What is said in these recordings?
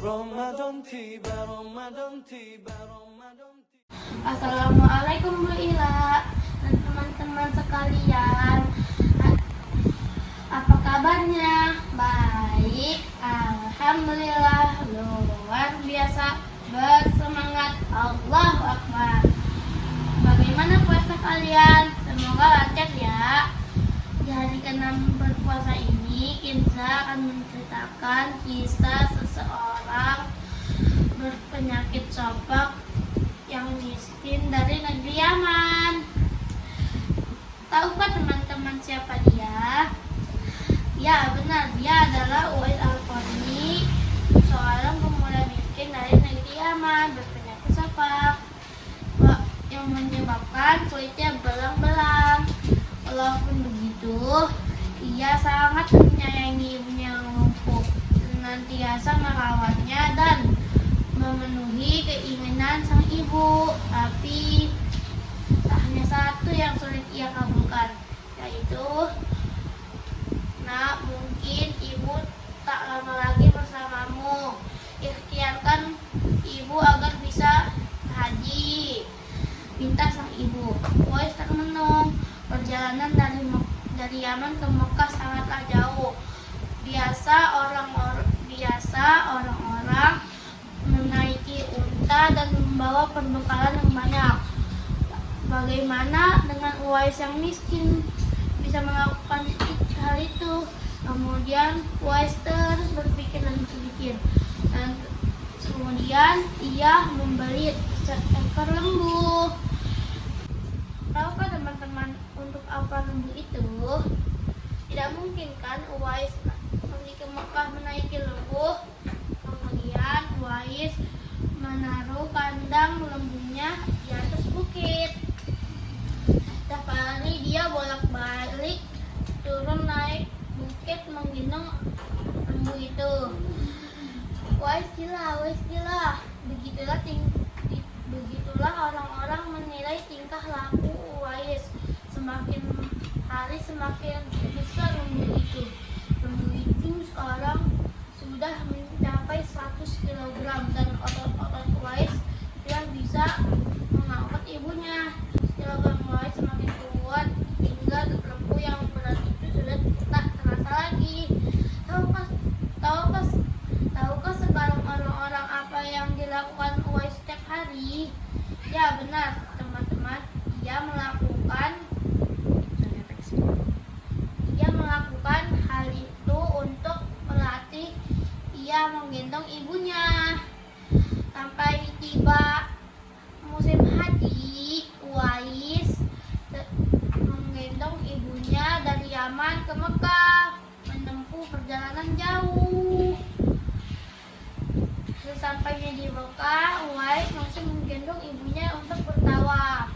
Assalamualaikum Bu Ila dan teman-teman sekalian. Apa kabarnya? Baik, alhamdulillah, luar biasa, bersemangat, Allahu Akbar. Bagaimana puasa kalian? Semoga lancar ya. Di hari ke-6 berpuasa ini, Kinza akan menceritakan kisah seseorang berpenyakit campak yang miskin dari negeri Yaman. Tahukah teman-teman siapa dia? Ya, benar, dia adalah Uwais Al-Qarni, seorang pemuda miskin dari negeri Yaman berpenyakit campak yang menyebabkan kulitnya belang-belang. Walaupun begitu, ia sangat menyayangi ibunya yang lumpuh, senantiasa merawatnya dan memenuhi keinginan sang ibu. Tapi hanya satu yang sulit ia kabulkan, yaitu, "Nak, mungkin ibu tak lama lagi bersamamu. Ikhtiarkan ibu agar bisa haji," pinta sang ibu. Uwais termenung. Perjalanan dari Yaman ke Mekah sangatlah jauh. Biasa orang-orang menaiki unta dan membawa perbekalan yang banyak. Bagaimana dengan Uwais yang miskin bisa melakukan hal itu? Kemudian Uwais terus berpikir dan kemudian ia membeli seekor lembu. Tahukah teman-teman untuk apa lembu itu? Tidak mungkin kan Uwais pergi ke Mekah menaiki lembu. Kemudian Uwais menaruh kandang lembunya di atas bukit. Setiap hari dia bolak-balik turun naik bukit menggendong lembu itu. Uwais gila. Begitulah orang-orang menilai tingkah laku Uwais. Semakin hari semakin besar lembu itu. Lembu itu sekarang sudah mencapai 100 kg dan otot-otot Uwais yang bisa mengangkat ibunya. Kilogram Uwais semakin kuat hingga lembu yang berat itu sudah tak terasa lagi. Tahukah sekarang orang-orang apa yang dilakukan Uwais setiap hari? Ya benar teman-teman, ia melakukan hal itu untuk melatih ia menggendong ibunya. Sampai tiba musim haji, Uwais menggendong ibunya dari Yaman ke Mekah, menempuh perjalanan jauh. Sesampainya di Mekah, Uwais masih menggendong ibunya untuk bertawaf.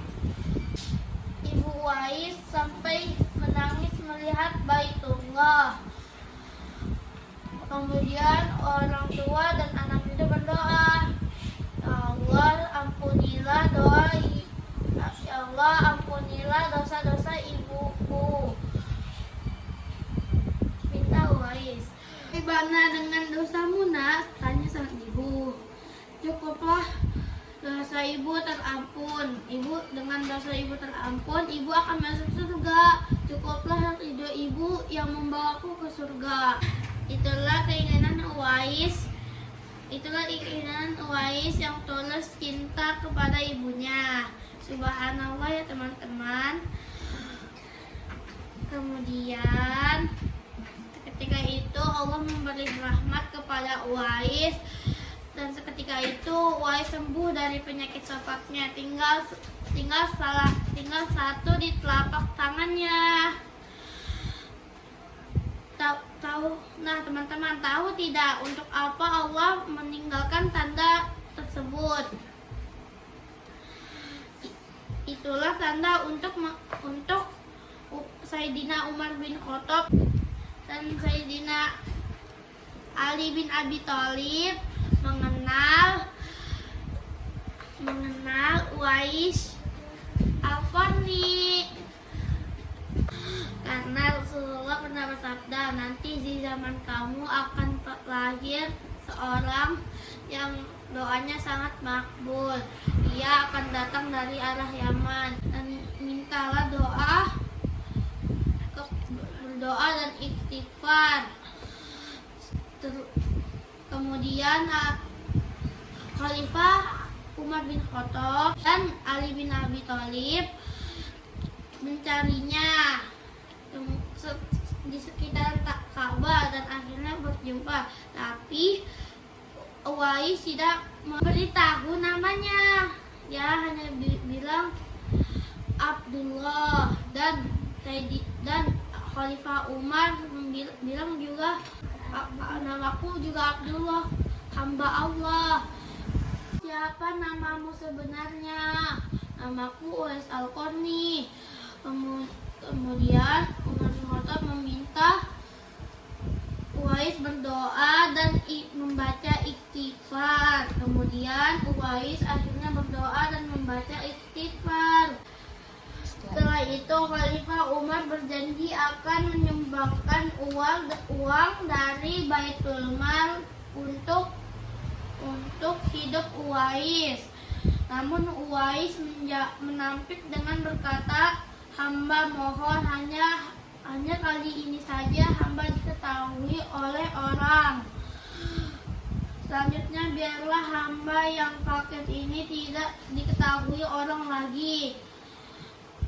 Ibu Uwais sampai menangis melihat Baitullah. Kemudian orang tua dan anak itu berdoa, "Ya Allah, ampunilah dosa-dosa ibuku," minta Uwais. "Bagaimana dengan dosamu, Nak?" tanya sang ibu. "Cukuplah dosa ibu terampun. Dengan dosa ibu terampun, ibu akan masuk surga. Cukuplah ridho ibu yang membawaku ke surga." Itulah keinginan Uwais yang tulus cinta kepada ibunya. Subhanallah ya teman-teman. Kemudian ketika itu Allah memberi rahmat kepada Uwais, dan seketika itu Uwais sembuh dari penyakit campaknya. Tinggal satu di telapak tangannya. Nah teman-teman, tahu tidak untuk apa Allah meninggalkan tanda tersebut? Itulah tanda untuk Sayyidina Umar bin Khattab dan Sayyidina Ali bin Abi Thalib mengenal Uwais Al-Qarni. Karena Rasulullah pernah bersabda, nanti di zaman kamu akan lahir seorang yang doanya sangat makbul. Ia akan datang dari arah Yaman, dan mintalah berdoa dan istighfar. Kemudian Khalifah Umar bin Khattab dan Ali bin Abi Thalib mencarinya di sekitar Ka'bah dan akhirnya berjumpa. Tapi Uwais tidak memberitahu namanya. Dia hanya bilang Abdullah, dan Khalifah Umar bilang juga namaku juga Abdullah, hamba Allah. Siapa namamu sebenarnya? Namaku Uwais Al-Qarni. Kemudian Umar bin Khattab meminta Uwais berdoa dan membaca istighfar. Kemudian Uwais akhirnya berdoa dan membaca istighfar. Setelah itu Khalifah Umar berjanji akan menyumbangkan uang dari Baitul Mal untuk hidup Uwais. Namun Uwais menampik dengan berkata, hamba mohon hanya kali ini saja hamba diketahui oleh orang. Selanjutnya biarlah hamba yang fakir ini tidak diketahui orang lagi.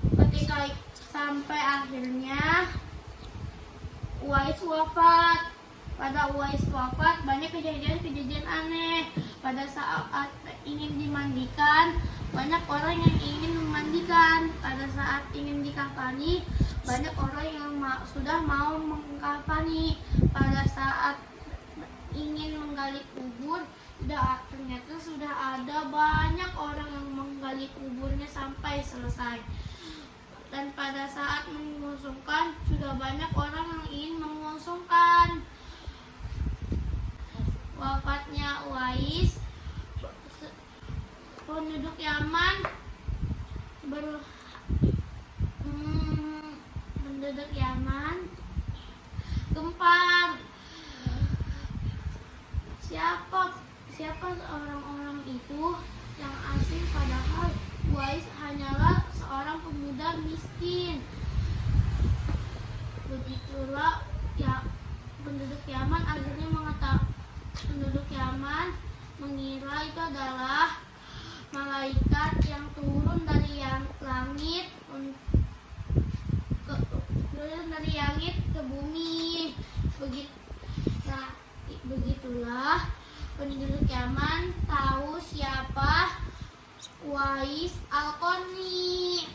Ketika sampai akhirnya Uwais wafat. Pada Uwais wafat banyak kejadian-kejadian aneh. Pada saat ingin dimandikan, banyak orang yang ingin memandikan. Pada saat ingin dikafani, banyak orang yang sudah mau mengkafani. Pada saat ingin menggali kubur, ternyata sudah ada banyak orang yang menggali kuburnya sampai selesai. Dan pada saat mengusungkan, sudah banyak orang yang ingin mengusungkan. Wafatnya Uwais, penduduk Yaman gempar. Siapa orang-orang itu yang asing, padahal Uwais hanyalah seorang pemuda miskin. Begitulah ya, penduduk Yaman mengira itu adalah malaikat yang turun dari langit ke bumi. Begitulah penduduk Yaman tahu siapa Uwais Al-Qarni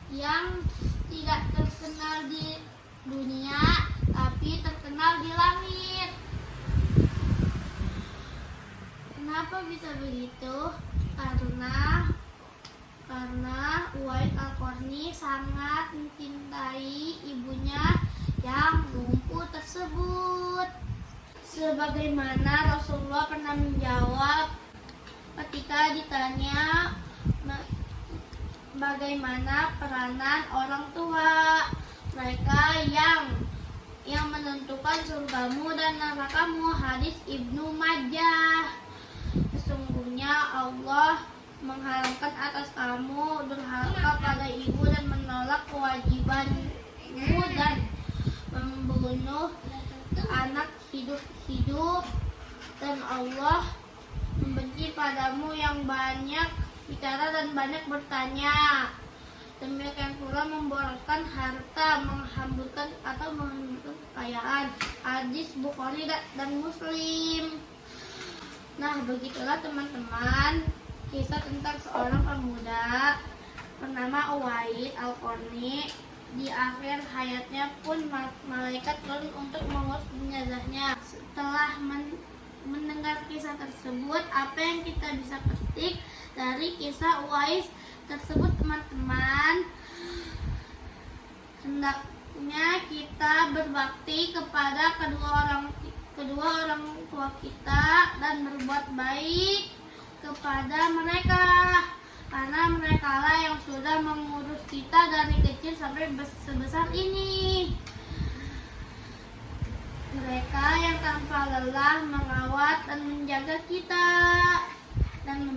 yang tidak terkenal di dunia tapi terkenal di langit. Kenapa bisa begitu? Karena Uwais Al-Qarni sangat mencintai ibunya yang lumpuh tersebut. Sebagaimana Rasulullah pernah menjawab ketika ditanya bagaimana peranan orang tua, mereka yang menentukan surgamu dan nerakamu. Hadis Ibnu Majah. Sesungguhnya Allah mengharamkan atas kamu durhaka pada ibu dan menolak kewajibanmu dan membunuh anak hidup-hidup, dan Allah membenci padamu yang banyak bicara dan banyak bertanya. Demikian pula memboroskan harta, menghamburkan kekayaan. Hadis Bukhari dan Muslim. Nah, begitulah teman-teman kisah tentang seorang pemuda bernama Uwais Al-Qarni. Di akhir hayatnya pun malaikat turun untuk mengurus jenazahnya. Setelah mendengar kisah tersebut, apa yang kita bisa petik dari kisah Uwais tersebut, teman-teman? Hendaknya kita berbakti kepada kedua orang tua kita dan berbuat baik kepada mereka, karena mereka lah yang sudah mengurus kita dari kecil sampai sebesar ini. Mereka yang tanpa lelah mengawal merawat dan menjaga kita dan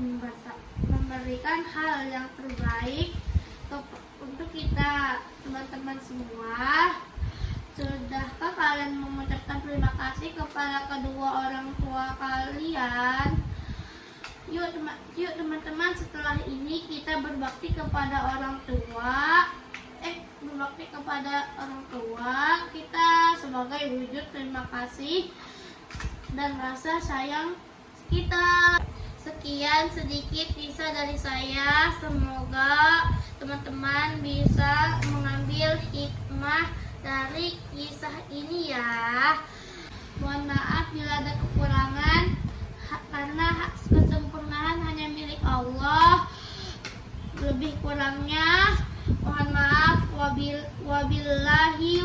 memberikan hal yang terbaik untuk kita. Teman-teman semua, sudahkah kalian mengucapkan terima kasih kepada kedua orang tua kalian? Yuk teman-teman, setelah ini kita berbakti kepada orang tua. Berbakti kepada orang tua kita sebagai wujud terima kasih dan rasa sayang kita. Sekian sedikit kisah dari saya. Semoga teman-teman bisa mengambil hikmah dari kisah ini ya. Mohon maaf bila ada kekurangan, karena kesempurnaan hanya milik Allah. Lebih kurangnya mohon maaf. Wabillahi